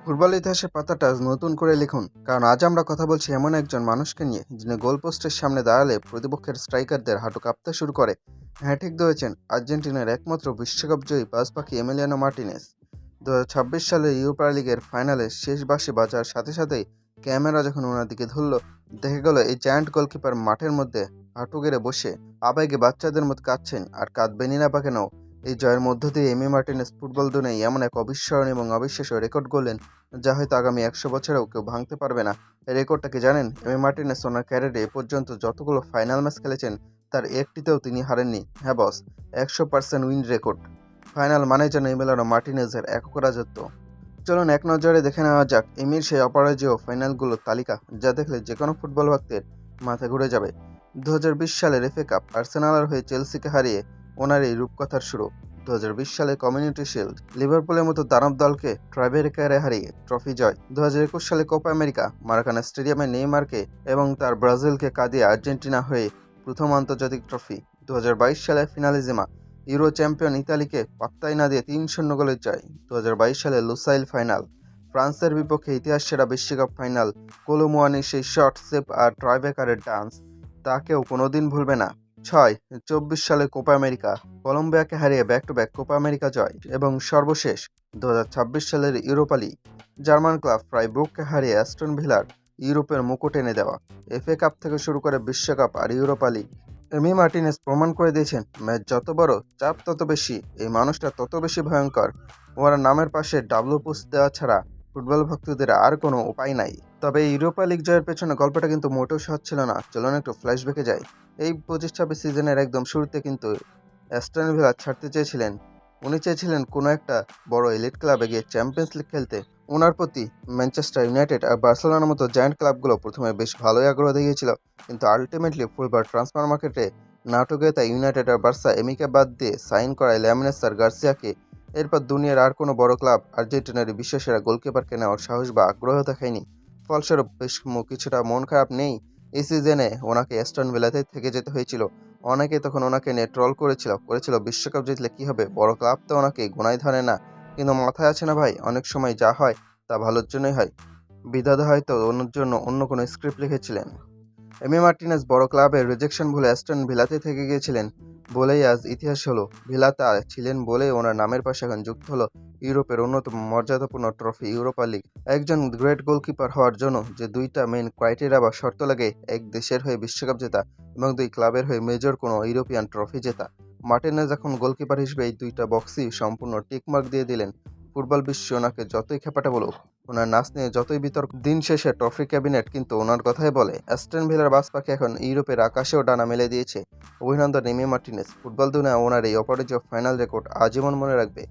Football ইতিহাসের পাতাটা আজ নতুন করে লিখুন, কারণ আজ আমরা কথা বলছি এমন একজন মানুষকে নিয়ে যিনি গোলপোস্টের সামনে দাঁড়ালে প্রতিপক্ষের স্ট্রাইকারদের হাঁটু কাঁপতে শুরু করে। হ্যাঁ, ঠিক ধরেছেন, আর্জেন্টিনার একমাত্র বিশ্বকাপ জয়ী বাজ পাখি এমিলিয়ানো মার্টিনেজ। 2026 সালে ইউরোপা লিগের ফাইনালে শেষ বাঁশি বাজার সাথে সাথেই ক্যামেরা যখন ওনার দিকে ধরল, দেখা গেল এই জায়ান্ট গোলকিপার মাঠের মধ্যে হাঁটু গেড়ে বসে আবেগে বাচ্চাদের মতো কাঁদছেন, আর কাঁদবেনই না বা কেন। এই জয়ের মধ্য দিয়ে এমি মার্টিনেজ ফুটবল দুনিয়ায় এমন এক অবিস্মরণীয় এবং অবিশ্বাস্য রেকর্ড গড়লেন, যা হয়তো আগামী 100 বছরেও কেউ ভাঙতে পারবে না। এই রেকর্ডটা কি জানেন? এমি মার্টিনেজ ওনার ক্যারিয়ারে এ পর্যন্ত যতগুলো ফাইনাল ম্যাচ খেলেছেন, তার একটিতেও তিনি হারেননি। হ্যাঁ বস, 100% উইন রেকর্ড। ফাইনাল মানে যেন এমিলিয়ানো মার্টিনেজের একক রাজত্ব। চলুন এক নজরে দেখে নেওয়া যাক এমির সেই অপরাজেয় ফাইনালগুলোর তালিকা, যা দেখলে যে কোনো ফুটবল ভক্তের মাথা ঘুরে যাবে। 2020 সালের এফএ কাপ আর্সেনালের হয়ে চেলসিকে হারিয়ে ওনার এই রূপকথার শুরু। 2020 সালে কমিউনিটি শিল্ড লিভারপুলের মতো দানব দলকে ট্রাইবেরিকারে হারিয়ে ট্রফি জয়। 2021 সালে কোপা আমেরিকা মারাকানা স্টেডিয়ামে নেইমারকে এবং তার ব্রাজিলকে কাঁদিয়ে আর্জেন্টিনা হয়ে প্রথম আন্তর্জাতিক ট্রফি। 2022 সালে ফিনালিজিমা ইউরো চ্যাম্পিয়ন ইতালিকে পাত্তাই না দিয়ে 3-0 গোলের জয়। 2022 সালে লুসাইল ফাইনাল ফ্রান্সের বিপক্ষে ইতিহাস সেরা বিশ্বকাপ ফাইনাল। কোলোমুয়ানির সেই শট সেপ আর ট্রাইবেকারের ডান্স তা কেউ কোনোদিন ভুলবে না। 24 সালে কোপা আমেরিকা কলম্বিয়াকে হারিয়ে back to back Copa America জয়। এবং সর্বশেষ 2026 সালের ইউরোপা লিগ জার্মান ক্লাব ফ্রাইবুর্গকে হারিয়ে অ্যাস্টন ভিলার ইউরোপের মুকুট এনে দেওয়া। এফএ কাপ থেকে শুরু করে বিশ্বকাপ আর ইউরোপা লিগ, এমি মার্টিনেজ প্রমাণ করে দিয়েছেন ম্যাচ যত বড় চাপ তত বেশি, এই মানুষটা তত বেশি ভয়ঙ্কর। ওনার নামের পাশে ডাব্লু পোস্ট দেওয়া ছাড়া ফুটবল ভক্তদের আর কোনো উপায় নাই। তবে এই ইউরোপা লিগ জয়ের পেছনে গল্পটা কিন্তু মোটেও সহজ ছিল না। চলুন একটু ফ্ল্যাশব্যাকে যাই। এই 25-26 সিজনের একদম শুরুতে কিন্তু অ্যাস্টন ভিলা ছাড়তে চেয়েছিলেন। উনি চেয়েছিলেন কোনো একটা বড় এলিট ক্লাবে গিয়ে চ্যাম্পিয়ন্স লিগ খেলতে। ওনার প্রতি ম্যানচেস্টার ইউনাইটেড আর বার্সেলোনার মতো জায়ান্ট ক্লাবগুলো প্রথমে বেশ ভালোই আগ্রহ দেখিয়েছিল, কিন্তু আলটিমেটলি ফুটবল ট্রান্সফার মার্কেটে নাটকীয়তা ইউনাইটেড আর বার্সা এমিকে বাদ দিয়ে সাইন করায় ল্যামিনেস আর গার্সিয়াকে। এরপর দুনিয়ার আর কোনো বড় ক্লাব আর্জেন্টিনার বিশ্বসেরা গোলকিপারকে নেওয়ার সাহস বা আগ্রহ দেখায়নি। ফলস্বরূপ বেশ কিছুটা মন খারাপ নেই এই সিজনে ওনাকে অ্যাস্টন ভিলাতে থেকে যেতে হয়েছিল। অনেকে তখন ওনাকে নিয়ে ট্রল করেছিল বিশ্বকাপ জিতলে কি হবে, বড় ক্লাব তো ওনাকে গোনায় ধরে না। কিন্তু মাথায় আছে না ভাই, অনেক সময় যা হয় তা ভালোর জন্যই হয়। বিধাতা হয়তো ওনার জন্য অন্য কোনো স্ক্রিপ্ট লিখেছিলেন। এমি মার্টিনেজ বড় ক্লাবের রিজেকশন ভুলে অ্যাস্টন ভিলাতে থেকে গিয়েছিলেন বলেই আজ ইতিহাস হলো। ভিলাতে ছিলেন বলেই ওনার নামের পাশে এখন যুক্ত হলো ইউরোপের অন্যতম মর্যাদাপূর্ণ ট্রফি ইউরোপা লিগ। একজন গ্রেট গোলকিপার হওয়ার জন্য যে দুইটা মেইন ক্রাইটেরিয়া বা শর্ত লাগে, এক দেশের হয়ে বিশ্বকাপ জেতা এবং দুই ক্লাবের হয়ে মেজর কোনো ইউরোপিয়ান ট্রফি জেতা। মার্টিনেজ এখন গোলকিপার হিসেবে এই দুইটা বক্সই সম্পূর্ণ টিকমার্ক দিয়ে দিলেন। ফুটবল বিশ্ব ওনাকে যতই খেপাটা বলুক, ওনার নাচ নিয়ে যতই বিতর্ক, দিন শেষে ট্রফি ক্যাবিনেট কিন্তু ওনার কথাই বলে। অ্যাস্টন ভিলার বাজ পাখি এখন ইউরোপের আকাশেও ডানা মেলে দিয়েছে। অভিনন্দন এমি মার্টিনেজ, ফুটবল দুনিয়া ওনার এই অপরাজেয় ফাইনাল রেকর্ড আজীবন মনে রাখবে।